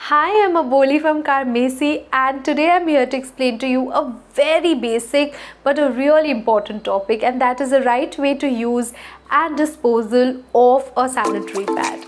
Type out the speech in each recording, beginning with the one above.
Hi, I'm Aboli from Karmesi and today I'm here to explain to you a very basic but a really important topic, and that is the right way to use and disposal of a sanitary pad.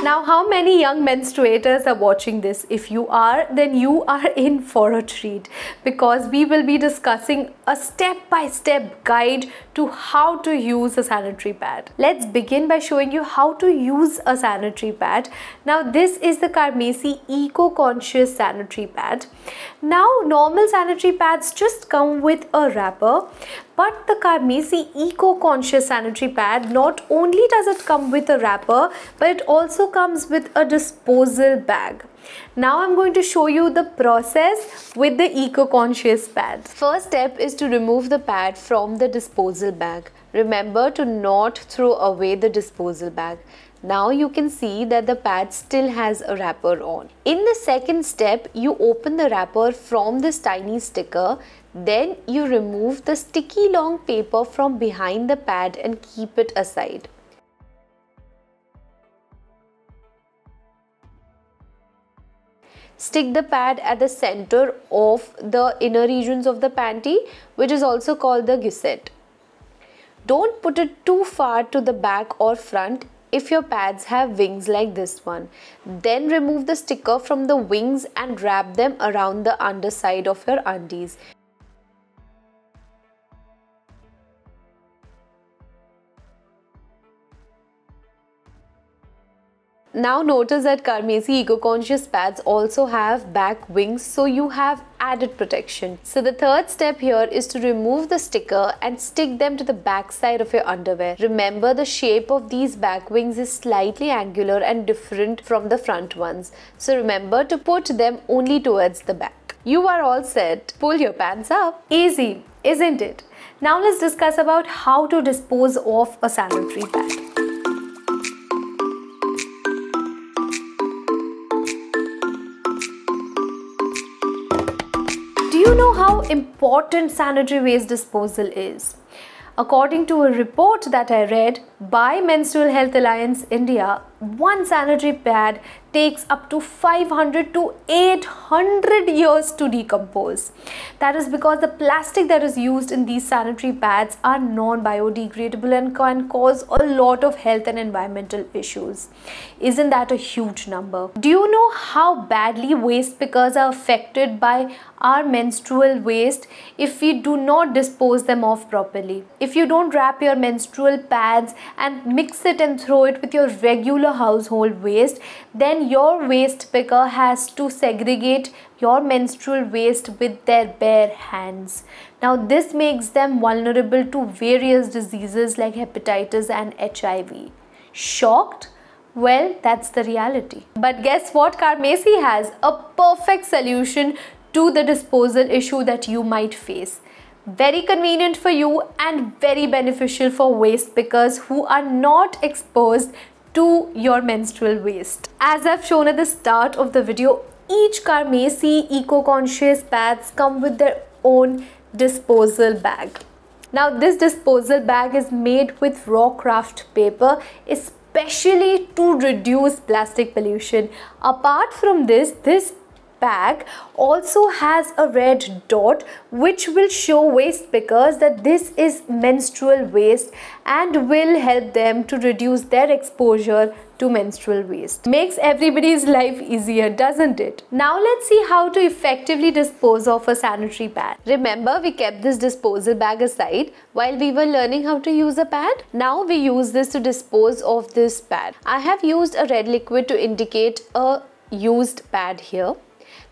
Now, how many young menstruators are watching this? If you are, then you are in for a treat, because we will be discussing a step-by-step guide to how to use a sanitary pad. Let's begin by showing you how to use a sanitary pad. Now, this is the Karmesi Eco-Conscious Sanitary Pad. Now, normal sanitary pads just come with a wrapper, but the Karmesi Eco-Conscious Sanitary Pad, not only does it come with a wrapper, but it also comes with a disposal bag. Now I'm going to show you the process with the Eco-Conscious pad. First step is to remove the pad from the disposal bag. Remember to not throw away the disposal bag. Now you can see that the pad still has a wrapper on. In the second step, you open the wrapper from this tiny sticker. Then you remove the sticky long paper from behind the pad and keep it aside. Stick the pad at the center of the inner regions of the panty, which is also called the gusset. Don't put it too far to the back or front if your pads have wings like this one. Then remove the sticker from the wings and wrap them around the underside of your undies. Now notice that Karmesi Eco-Conscious pads also have back wings, so you have added protection. So the third step here is to remove the sticker and stick them to the back side of your underwear. Remember, the shape of these back wings is slightly angular and different from the front ones. So remember to put them only towards the back. You are all set. Pull your pants up. Easy, isn't it? Now let's discuss about how to dispose of a sanitary pad. Do you know how important sanitary waste disposal is? According to a report that I read by Menstrual Health Alliance India, one sanitary pad takes up to 500 to 800 years to decompose. That is because the plastic that is used in these sanitary pads are non-biodegradable and can cause a lot of health and environmental issues. Isn't that a huge number? Do you know how badly waste pickers are affected by our menstrual waste if we do not dispose them off properly? If you don't wrap your menstrual pads and mix it and throw it with your regular household waste, then your waste picker has to segregate your menstrual waste with their bare hands. Now this makes them vulnerable to various diseases like hepatitis and HIV. Shocked? Well, that's the reality. But guess what? Karmesi has a perfect solution to the disposal issue that you might face. Very convenient for you and very beneficial for waste pickers who are not exposed to your menstrual waste. As I've shown at the start of the video, each Karmesi Eco-Conscious pads come with their own disposal bag. Now this disposal bag is made with raw craft paper, especially to reduce plastic pollution. Apart from this bag also has a red dot which will show waste pickers that this is menstrual waste and will help them to reduce their exposure to menstrual waste. Makes everybody's life easier, doesn't it? Now let's see how to effectively dispose of a sanitary pad. Remember, we kept this disposal bag aside while we were learning how to use a pad. Now we use this to dispose of this pad. I have used a red liquid to indicate a used pad here.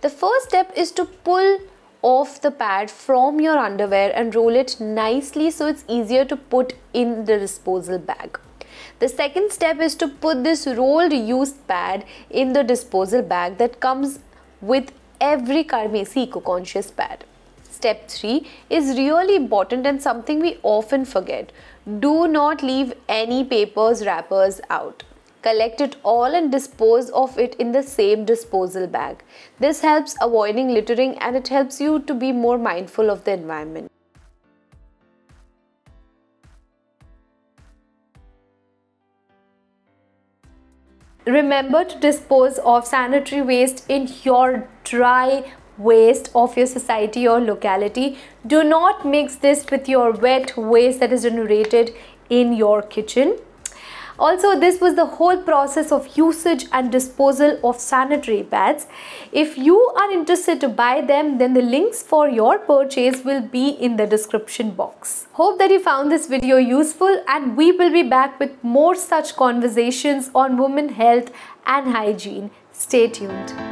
The first step is to pull off the pad from your underwear and roll it nicely so it's easier to put in the disposal bag. The second step is to put this rolled used pad in the disposal bag that comes with every Karmesi Eco-Conscious pad. Step 3 is really important and something we often forget. Do not leave any papers, wrappers out. Collect it all and dispose of it in the same disposal bag. This helps avoiding littering and it helps you to be more mindful of the environment. remember to dispose of sanitary waste in your dry waste of your society or locality. Do not mix this with your wet waste that is generated in your kitchen. Also, this was the whole process of usage and disposal of sanitary pads. If you are interested to buy them, then the links for your purchase will be in the description box. Hope that you found this video useful, and we will be back with more such conversations on women health and hygiene. Stay tuned.